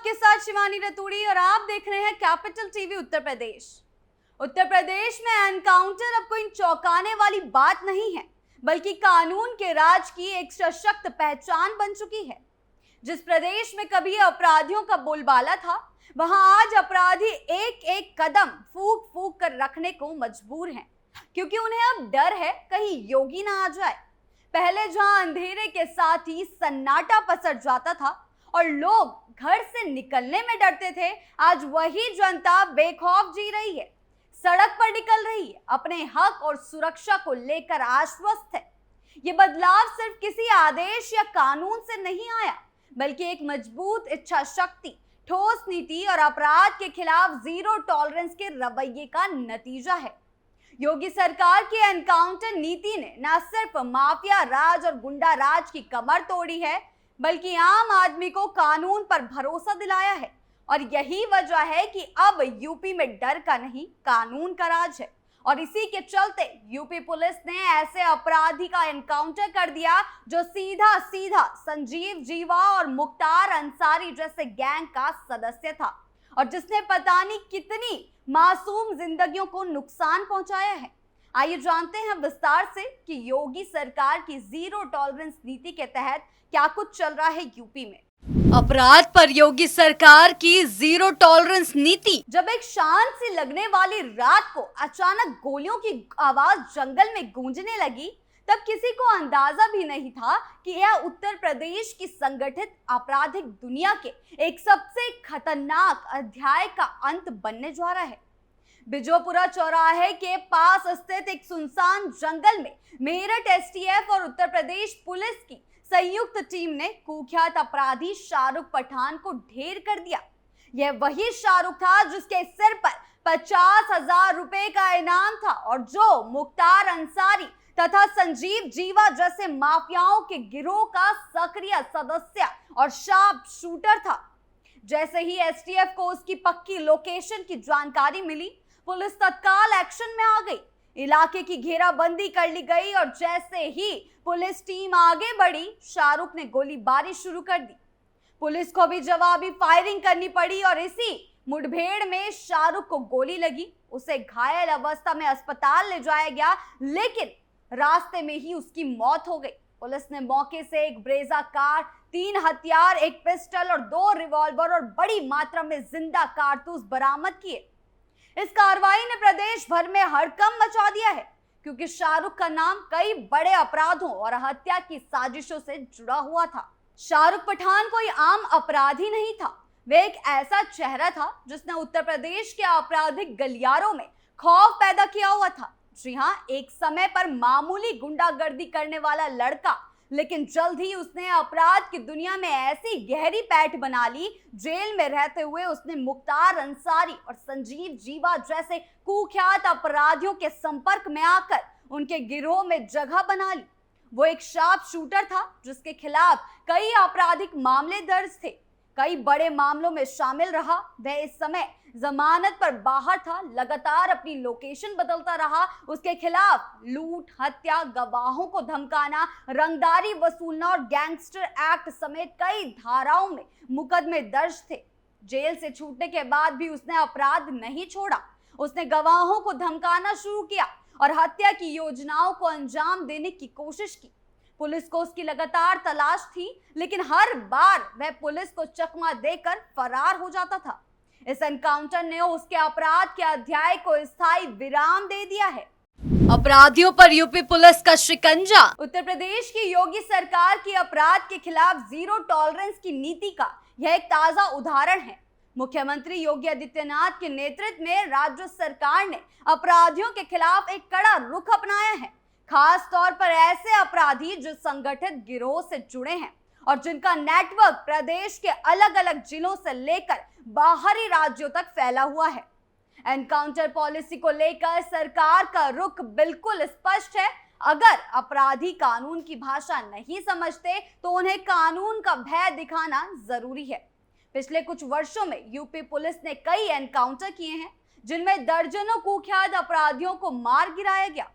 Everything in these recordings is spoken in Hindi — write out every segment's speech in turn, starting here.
आपके साथ शिवानी रतूड़ी और आप देख रहे हैं कैपिटल टीवी उत्तर प्रदेश। उत्तर प्रदेश में एनकाउंटर अब कोई चौंकाने वाली बात नहीं है, बल्कि कानून के राज की एक सशक्त पहचान बन चुकी है। जिस प्रदेश में कभी अपराधियों का बोलबाला था, वहां आज अपराधी एक एक कदम फूंक फूंक कर रखने को मजबूर हैं, क्योंकि उन्हें अब डर है कहीं योगी ना आ जाए। पहले जहां अंधेरे के साथ ही सन्नाटा पसर जाता था और लोग घर से निकलने में डरते थे, आज वही जनता बेखौफ जी रही है, सड़क पर निकल रही है, अपने हक और सुरक्षा को लेकर आश्वस्त है। ये बदलाव सिर्फ किसी आदेश या कानून से नहीं आया, बल्कि एक मजबूत इच्छा शक्ति, ठोस नीति और अपराध के खिलाफ जीरो टॉलरेंस के रवैये का नतीजा है। योगी सरकार की एनकाउंटर नीति ने न सिर्फ माफिया राज और गुंडा राज की कमर तोड़ी है, बल्कि आम आदमी को कानून पर भरोसा दिलाया है। और यही वजह है कि अब यूपी में डर का नहीं, कानून का राज है। और इसी के चलते यूपी पुलिस ने ऐसे अपराधी का एनकाउंटर कर दिया जो सीधा सीधा संजीव जीवा और मुख्तार अंसारी जैसे गैंग का सदस्य था, और जिसने पता नहीं कितनी मासूम जिंदगियों को नुकसान पहुंचाया है। आइए जानते हैं विस्तार से कि योगी सरकार की जीरो टॉलरेंस नीति के तहत क्या कुछ चल रहा है यूपी में। अपराध पर योगी सरकार की जीरो टॉलरेंस नीति। जब एक शांत सी लगने वाली रात को अचानक गोलियों की आवाज जंगल में गूंजने लगी, तब किसी को अंदाजा भी नहीं था कि यह उत्तर प्रदेश की संगठित आपराधिक दुनिया के एक सबसे खतरनाक अध्याय का अंत बनने जा रहा है। बिजोपुरा चौराहे के पास स्थित एक सुनसान जंगल में मेरठ एसटीएफ और उत्तर प्रदेश पुलिस की संयुक्त टीम ने कुख्यात अपराधी शाहरुख पठान को ढेर कर दिया। यह वही शाहरुख था जिसके सिर पर 50,000 रुपए का इनाम था और जो मुख्तार अंसारी तथा संजीव जीवा जैसे माफियाओं के गिरोह का सक्रिय सदस्य और शार्प शूटर था। जैसे ही एसटीएफ को उसकी पक्की लोकेशन की जानकारी मिली, पुलिस तत्काल एक्शन में आ गई। इलाके की घेराबंदी कर ली गई और जैसे ही पुलिस टीम आगे बढ़ी, शाहरुख ने गोलीबारी शुरू कर दी। पुलिस को भी जवाबी फायरिंग करनी पड़ी और इसी मुठभेड़ में शाहरुख को गोली लगी। उसे घायल अवस्था में अस्पताल ले जाया गया, लेकिन रास्ते में ही उसकी मौत हो गई। पुलिस ने मौके से एक ब्रेजा कार, 3 हथियार, एक पिस्टल और 2 रिवॉल्वर और बड़ी मात्रा में जिंदा कारतूस बरामद किए। इस कार्रवाई ने प्रदेश भर में हड़कंप मचा दिया है, क्योंकि शाहरुख का नाम कई बड़े अपराधों और हत्या की साजिशों से जुड़ा हुआ था। शाहरुख पठान कोई आम अपराधी नहीं था, वे एक ऐसा चेहरा था जिसने उत्तर प्रदेश के आपराधिक गलियारों में खौफ पैदा किया हुआ था। जी हाँ, एक समय पर मामूली गुंडागर्दी करने वाला लड़का, लेकिन जल्द ही उसने अपराध की दुनिया में ऐसी गहरी पैठ बना ली, जेल में रहते हुए उसने मुख्तार अंसारी और संजीव जीवा जैसे कुख्यात अपराधियों के संपर्क में आकर उनके गिरोह में जगह बना ली। वो एक शार्प शूटर था जिसके खिलाफ कई आपराधिक मामले दर्ज थे, कई बड़े मामलों में शामिल रहा। वह इस समय जमानत पर बाहर था, लगातार अपनी लोकेशन बदलता रहा। उसके खिलाफ लूट, हत्या, गवाहों को धमकाना, रंगदारी वसूलना और गैंगस्टर एक्ट समेत कई धाराओं में मुकदमे दर्ज थे। जेल से छूटने के बाद भी उसने अपराध नहीं छोड़ा। उसने गवाहों को धमकाना शुरू किया और हत्या की योजनाओं को अंजाम देने की कोशिश की। पुलिस को उसकी लगातार तलाश थी, लेकिन हर बार वह पुलिस को चकमा देकर फरार हो जाता था। इस एनकाउंटर ने उसके अपराध के अध्याय को स्थायी विराम दे दिया है। अपराधियों पर यूपी पुलिस का शिकंजा। उत्तर प्रदेश की योगी सरकार की अपराध के खिलाफ जीरो टॉलरेंस की नीति का यह एक ताजा उदाहरण है। मुख्यमंत्री योगी आदित्यनाथ के नेतृत्व में राज्य सरकार ने अपराधियों के खिलाफ एक कड़ा रुख अपनाया है, खास तौर पर ऐसे अपराधी जो संगठित गिरोह से जुड़े हैं और जिनका नेटवर्क प्रदेश के अलग अलग जिलों से लेकर बाहरी राज्यों तक फैला हुआ है। एनकाउंटर पॉलिसी को लेकर सरकार का रुख बिल्कुल स्पष्ट है। अगर अपराधी कानून की भाषा नहीं समझते तो उन्हें कानून का भय दिखाना जरूरी है। पिछले कुछ वर्षों में यूपी पुलिस ने कई एनकाउंटर किए हैं, जिनमें दर्जनों कुख्यात अपराधियों को मार गिराया गया।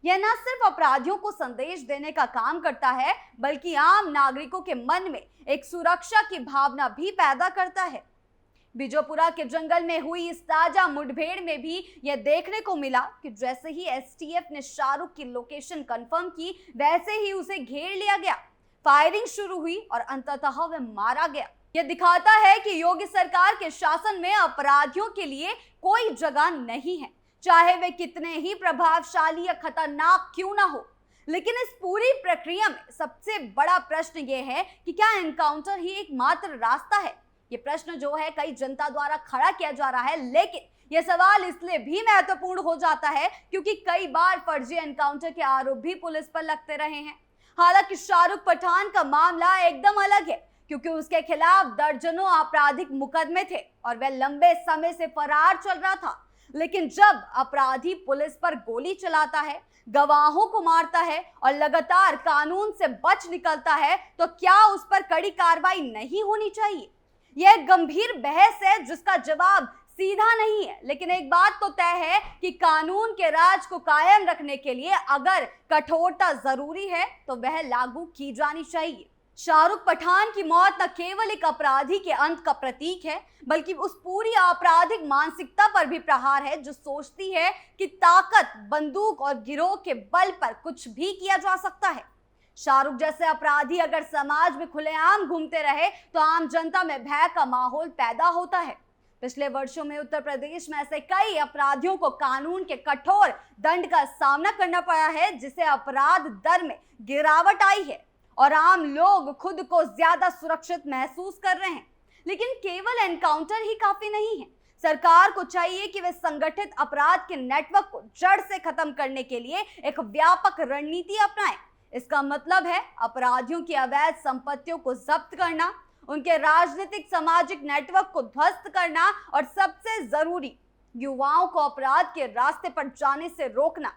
यह न सिर्फ अपराधियों को संदेश देने का काम करता है, बल्कि आम नागरिकों के मन में एक सुरक्षा की भावना भी पैदा करता है। बिजोपुरा के जंगल में हुई इस ताजा मुठभेड़ में भी यह देखने को मिला कि जैसे ही एसटीएफ ने शाहरुख की लोकेशन कंफर्म की, वैसे ही उसे घेर लिया गया। फायरिंग शुरू हुई और अंततः वह मारा गया। यह दिखाता है कि योगी सरकार के शासन में अपराधियों के लिए कोई जगह नहीं है, चाहे वे कितने ही प्रभावशाली या खतरनाक क्यों ना हो। लेकिन इस पूरी प्रक्रिया में सबसे बड़ा प्रश्न यह है कि क्या एनकाउंटर ही एकमात्र रास्ता है। ये प्रश्न जो है कई जनता द्वारा खड़ा किया जा रहा है, लेकिन यह सवाल इसलिए भी महत्वपूर्ण हो जाता है क्योंकि कई बार फर्जी एनकाउंटर के आरोप भी पुलिस पर लगते रहे हैं। हालांकि शाहरुख पठान का मामला एकदम अलग है, क्योंकि उसके खिलाफ दर्जनों आपराधिक मुकदमे थे और वह लंबे समय से फरार चल रहा था। लेकिन जब अपराधी पुलिस पर गोली चलाता है, गवाहों को मारता है और लगातार कानून से बच निकलता है, तो क्या उस पर कड़ी कार्रवाई नहीं होनी चाहिए? यह एक गंभीर बहस है जिसका जवाब सीधा नहीं है, लेकिन एक बात तो तय है कि कानून के राज को कायम रखने के लिए अगर कठोरता जरूरी है तो वह लागू की जानी चाहिए। शाहरुख पठान की मौत न केवल एक अपराधी के अंत का प्रतीक है, बल्कि उस पूरी आपराधिक मानसिकता पर भी प्रहार है जो सोचती है कि ताकत, बंदूक और गिरोह के बल पर कुछ भी किया जा सकता है। शाहरुख जैसे अपराधी अगर समाज में खुलेआम घूमते रहे तो आम जनता में भय का माहौल पैदा होता है। पिछले वर्षों में उत्तर प्रदेश में ऐसे कई अपराधियों को कानून के कठोर दंड का सामना करना पड़ा है, जिससे अपराध दर में गिरावट आई है और आम लोग खुद को ज्यादा सुरक्षित महसूस कर रहे हैं। लेकिन केवल एनकाउंटर ही काफी नहीं है। सरकार को चाहिए कि वे संगठित अपराध के नेटवर्क को जड़ से खत्म करने के लिए एक व्यापक रणनीति अपनाएं। इसका मतलब है अपराधियों की अवैध संपत्तियों को जब्त करना, उनके राजनीतिक सामाजिक नेटवर्क को ध्वस्त करना और सबसे जरूरी, युवाओं को अपराध के रास्ते पर जाने से रोकना।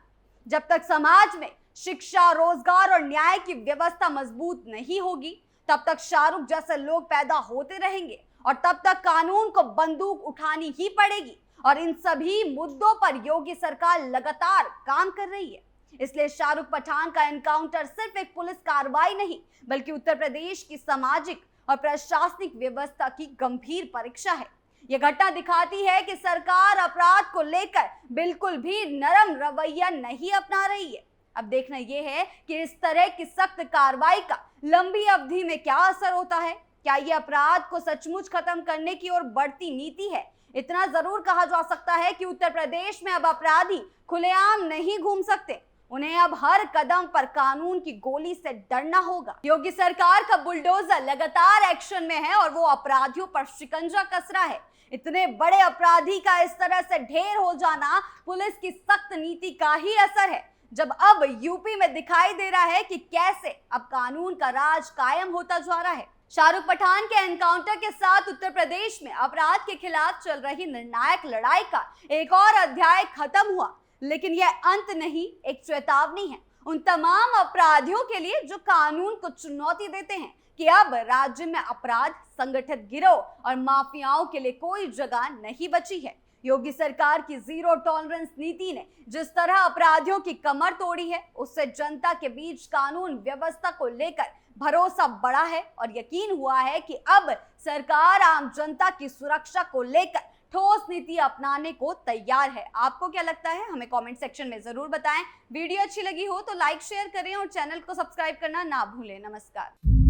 जब तक समाज में शिक्षा, रोजगार और न्याय की व्यवस्था मजबूत नहीं होगी, तब तक शाहरुख जैसे लोग पैदा होते रहेंगे और तब तक कानून को बंदूक उठानी ही पड़ेगी। और इन सभी मुद्दों पर योगी सरकार लगातार काम कर रही है। इसलिए शाहरुख पठान का एनकाउंटर सिर्फ एक पुलिस कार्रवाई नहीं, बल्कि उत्तर प्रदेश की सामाजिक और प्रशासनिक व्यवस्था की गंभीर परीक्षा है। यह घटना दिखाती है कि सरकार अपराध को लेकर बिल्कुल भी नरम रवैया नहीं अपना रही है। अब देखना यह है कि इस तरह की सख्त कार्रवाई का लंबी अवधि में क्या असर होता है। क्या यह अपराध को सचमुच खत्म करने की ओर बढ़ती नीति है? इतना जरूर कहा जा सकता है कि उत्तर प्रदेश में अब अपराधी खुलेआम नहीं घूम सकते। उन्हें अब हर कदम पर कानून की गोली से डरना होगा। योगी सरकार का बुलडोजर लगातार एक्शन में है और वो अपराधियों पर शिकंजा कस रहा है। इतने बड़े अपराधी का इस तरह से ढेर हो जाना पुलिस की सख्त नीति का ही असर है। जब अब यूपी में दिखाई दे रहा है कि कैसे अब कानून का राज कायम होता जा रहा है। शाहरुख पठान के एनकाउंटर के साथ उत्तर प्रदेश में अपराध के खिलाफ चल रही निर्णायक लड़ाई का एक और अध्याय खत्म हुआ, लेकिन यह अंत नहीं, एक चेतावनी है उन तमाम अपराधियों के लिए जो कानून को चुनौती देते हैं कि अब राज्य में अपराध, संगठित गिरोह और माफियाओं के लिए कोई जगह नहीं बची है। योगी सरकार की जीरो टॉलरेंस नीति ने जिस तरह अपराधियों की कमर तोड़ी है, उससे जनता के बीच कानून व्यवस्था को लेकर भरोसा बढ़ा है और यकीन हुआ है कि अब सरकार आम जनता की सुरक्षा को लेकर ठोस नीति अपनाने को तैयार है। आपको क्या लगता है, हमें कमेंट सेक्शन में जरूर बताएं। वीडियो अच्छी लगी हो तो लाइक, शेयर करें और चैनल को सब्सक्राइब करना ना भूलें। नमस्कार।